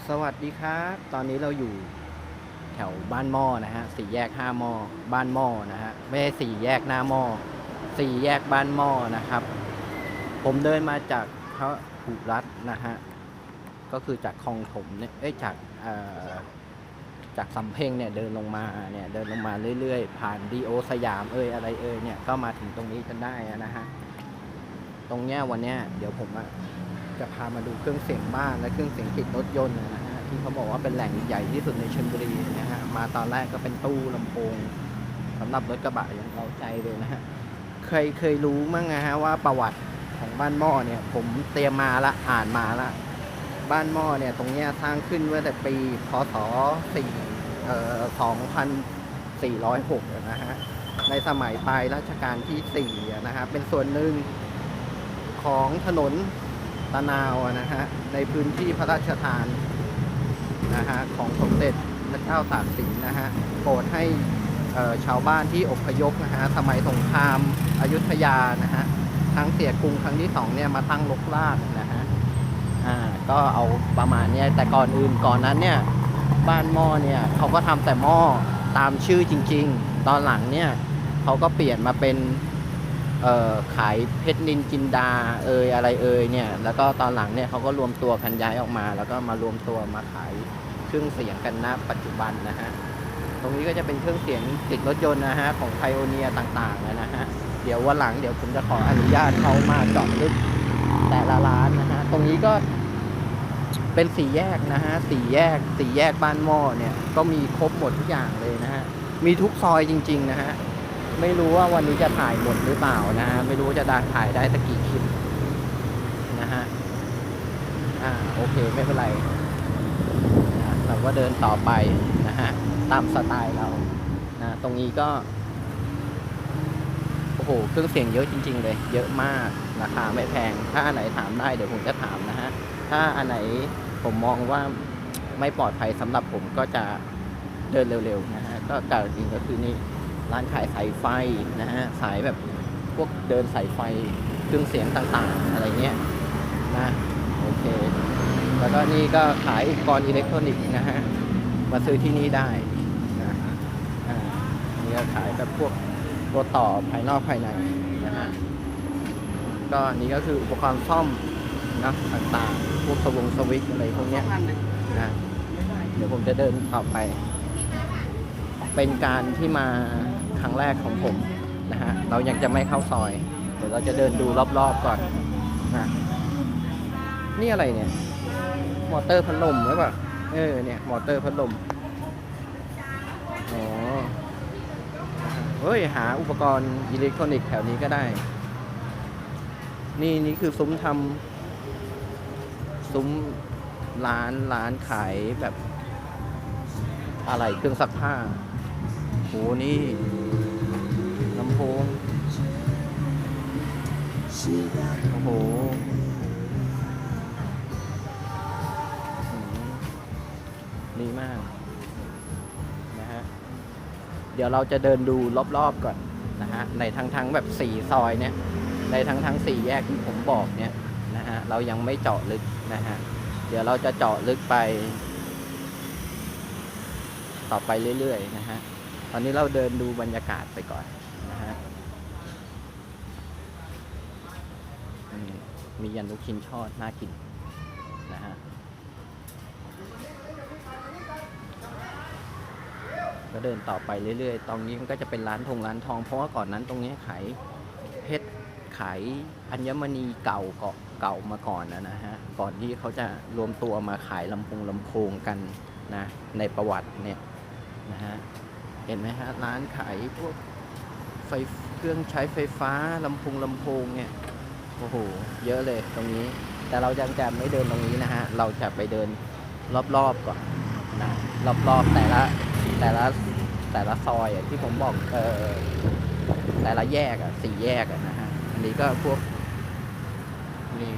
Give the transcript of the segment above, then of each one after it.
สวัสดีครับตอนนี้เราอยู่แถวบ้านหม้อนะฮะสี่แยกห้าหม้อบ้านหม้อนะฮะไม่ใช่สี่แยกหน้าหม้อสี่แยกบ้านหม้อนะครับผมเดินมาจากพหุรัตน์นะฮะก็คือจากคลองถมเนี่ยจากสำเพ็งเนี่ยเดินลงมาเนี่ยเดินลงมาเรื่อยๆผ่านดีโอสยามอะไรเนี่ยก็มาถึงตรงนี้กันได้นะฮะตรงเนี้ยวันเนี้ยเดี๋ยวผมจะพามาดูเครื่องเสียงบ้านและเครื่องเสียงติดรถยนต์นะฮะที่เขาบอกว่าเป็นแหล่งใหญ่ที่สุดในชลบุรีนะฮะมาตอนแรกก็เป็นตู้ลำโพงสำหรับรถกระบะอย่างเราใจเลยนะฮะเคยรู้มั้งนะฮะว่าประวัติของบ้านหม้อเนี่ยผมเตรียมมาละอ่านมาละบ้านหม้อเนี่ยตรงเนี้ยสร้างขึ้นเมื่อแต่ปีพศ2406นะฮะในสมัยปลายรัชกาลที่4นะฮะเป็นส่วนหนึ่งของถนนตะนาวนะฮะในพื้นที่พระราชทานนะฮะของสมเด็จพระเจ้าตากสินนะฮะโปรดให้ชาวบ้านที่อพยพนะฮะสมัยสงครามอยุธยานะฮะทั้งเสียกรุงครั้งที่2เนี่ยมาตั้งรกรากนะฮะก็เอาประมาณนี้แต่ก่อนนั้นเนี่ยบ้านหม้อเนี่ยเขาก็ทำแต่หม้อตามชื่อจริงๆตอนหลังเนี่ยเขาก็เปลี่ยนมาเป็นขายเพชรนินจินดาอะไรเนี่ยแล้วก็ตอนหลังเนี่ยเขาก็รวมตัวกันย้ายออกมาแล้วก็มารวมตัวมาขายเครื่องเสียงกันณปัจจุบันนะฮะตรงนี้ก็จะเป็นเครื่องเสียงติดรถยนต์นะฮะของไพโอเนียต่างๆนะฮะเดี๋ยววันหลังเดี๋ยวผมจะขออนุญาตเขามาเจาะลึกแต่ละร้านนะฮะตรงนี้ก็เป็นสี่แยกนะฮะสี่แยกบ้านหม้อเนี่ยก็มีครบหมดทุกอย่างเลยนะฮะมีทุกซอยจริงๆนะฮะไม่รู้ว่าวันนี้จะถ่ายหมดหรือเปล่านะฮะไม่รู้จะถ่ายได้สักกี่คลิปนะฮะโอเคไม่เป็นไรนะเราก็เดินต่อไปนะฮะตามสไตล์เรานะตรงนี้ก็โอ้โหเครื่องเสียงเยอะจริงๆเลยเยอะมากราคาไม่แพงถ้าอันไหนถามได้เดี๋ยวผมจะถามนะฮะถ้าอันไหนผมมองว่าไม่ปลอดภัยสำหรับผมก็จะเดินเร็วๆนะฮะก็กล่าวจริงก็คือนี่ร้านขายสายไฟนะฮะสายแบบพวกเดินสายไฟเครื่องเสียงต่างๆอะไรเงี้ยนะโอเคแล้วก็นี่ก็ขายอุปกรณ์อิเล็กทรอนิกส์นะฮะมาซื้อที่นี่ได้นะนี่ก็ขายแบบพวกตัวต่อภายนอกภายในนะฮะก็นี่ก็คืออุปกรณ์ซ่อมนะต่างๆพวกสวิตช์อะไรพวกเนี้ยนะเดี๋ยวผมจะเดินต่อไปเป็นการที่มาครั้งแรกของผมนะฮะเรายังจะไม่เข้าซอยเดี๋ยวเราจะเดินดูรอบๆก่อนนะนี่อะไรเนี่ยมอเตอร์พัดลมหรือเปล่าเนี่ยมอเตอร์พัดลมอ๋อเฮ้ยหาอุปกรณ์อิเล็กทรอนิกส์แถวนี้ก็ได้นี่คือซุ้มร้านขายแบบอะไรเครื่องซักผ้าโหนี่ลำโพงโอ้โหดีมากนะฮะเดี๋ยวเราจะเดินดูรอบๆก่อนนะฮะในทั้งแบบ4ซอยเนี่ยในทั้ง4แยกที่ผมบอกเนี่ยนะฮะเรายังไม่เจาะลึกนะฮะเดี๋ยวเราจะเจาะลึกไปต่อไปเรื่อยๆนะฮะตอนนี้เราเดินดูบรรยากาศไปก่อนนะฮะมียันลูกชิ้นทอดน่ากินนะฮะก็เดินต่อไปเรื่อยๆตรงนี้มันก็จะเป็นร้านทองเพราะว่าก่อนนั้นตรงนี้ขายเพชรขายอัญมณีเก่ามาก่อนนะฮะก่อนที่เขาจะรวมตัวมาขายลำโพงกันนะในประวัติเนี่ยนะฮะเห็นไหมฮะร้านขายพวกเครื่องใช้ไฟฟ้าลำโพงเนี่ยโอ้โหเยอะเลยตรงนี้แต่เราจะไม่เดินตรงนี้นะฮะเราจะไปเดินรอบๆก่อนนะรอบๆแต่ละซอยที่ผมบอกแต่ละแยก4แยกนะฮะอันนี้ก็พวกนี่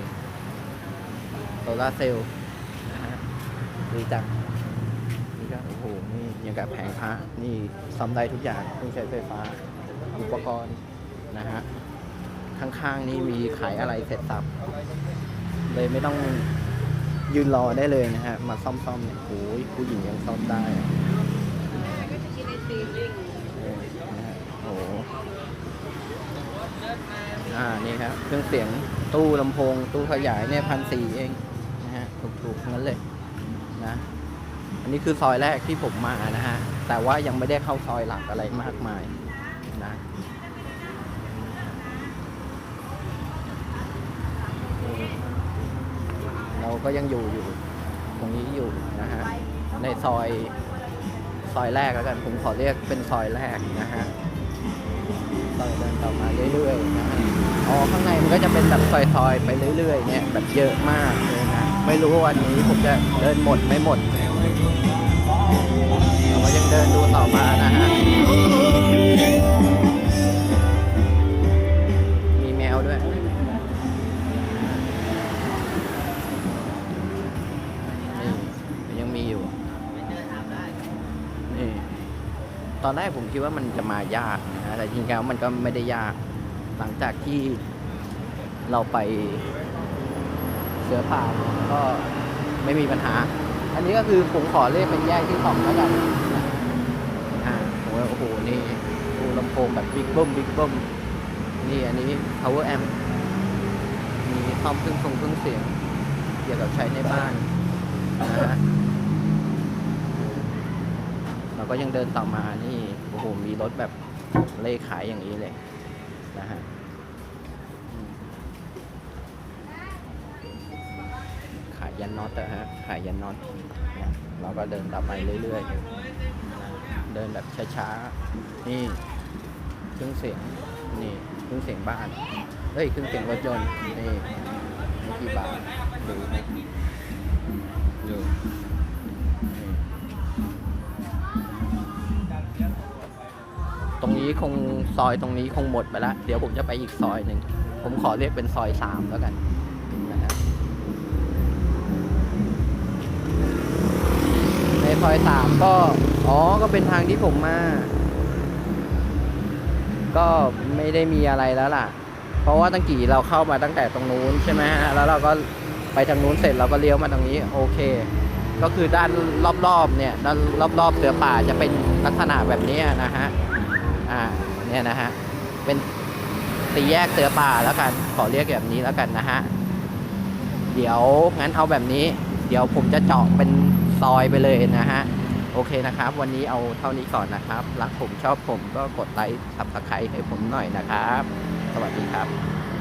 โซลาร์เซลล์นะฮะดีจังนี่ก็โอ้โหนี่ยังกับแผงพระนี่ซ่อมได้ทุกอย่างเครื่องใช้ไฟฟ้าอุปกรณ์นะฮะข้างๆนี่มีขายอะไรเสร็จสับเลยไม่ต้อง ยืนรอได้เลยนะฮะมาซ่อมเนี่ยโอ้ยผู้หญิงยังซ่อมได้อะนะฮะโอ้นี่ครับเครื่องเสียงตู้ลำโพงตู้ขยายเนี่ย1,400เองนะฮะถูกๆงั้นเลยนะอันนี้คือซอยแรกที่ผมมานะฮะแต่ว่ายังไม่ได้เข้าซอยหลักอะไรมากมายนะเราก็ยังอยู่ตรงนี้อยู่นะฮะในซอยแรกแล้วกันผมขอเรียกเป็นซอยแรกนะฮะซอยเดินต่อมาเรื่อยๆนะฮะข้างในมันก็จะเป็นแบบซอยไปเรื่อยๆเนี่ยแบบเยอะมากเลยนะไม่รู้ว่าวันนี้ผมจะเดินหมดไม่หมดเราก็ยังเดินดูต่อมานะฮะมีแมวด้วยนี่ยังมีอยู่นี่ตอนแรกผมคิดว่ามันจะมายากนะแต่จริงๆแล้วมันก็ไม่ได้ยากหลังจากที่เราไปเสือป่าก็ไม่มีปัญหาอันนี้ก็คือผมขอเรียกเป็นแยกที่2แล้วกันโอ้โหนี่ดูลำโพงแบบบิ๊กเบิ้มนี่อันนี้ power amp มีซ่อมเครื่องเสียงเกี่ยวกับใช้ในบ้านนะฮะเราก็ยังเดินต่อมานี่โอ้โหมีรถแบบเลขขายอย่างนี้เลยนะฮะขายยันน็อตฮะขายยันน็อตนะเราก็เดินต่อไปเรื่อยๆเดินแบบช้าๆนี่เครื่องเสียงนี่เครื่องเสียงบ้านเฮ้ยเครื่องเสียงรถยนต์นี่กี่บาทดูตรงนี้ซอยตรงนี้คงหมดไปแล้วเดี๋ยวผมจะไปอีกซอยหนึ่งผมขอเรียกเป็นซอย3แล้วกันนะฮะในซอย3ก็เป็นทางที่ผมมาก็ไม่ได้มีอะไรแล้วล่ะเพราะว่าตั้งกี่เราเข้ามาตั้งแต่ตรงนู้นใช่ไหมฮะแล้วเราก็ไปทางนู้นเสร็จเราก็เลี้ยวมาตรงนี้โอเคก็คือด้านรอบๆเนี่ยด้านรอบๆเสือป่าจะเป็นลักษณะแบบนี้นะฮะเนี่ยนะฮะเป็น4แยกเสือป่าแล้วกันขอเรียกแบบนี้แล้วกันนะฮะเดี๋ยวงั้นเอาแบบนี้เดี๋ยวผมจะเจาะเป็นซอยไปเลยนะฮะโอเคนะครับวันนี้เอาเท่านี้ก่อนนะครับรักผมชอบผมก็กดไลค์ Subscribe ให้ผมหน่อยนะครับสวัสดีครับ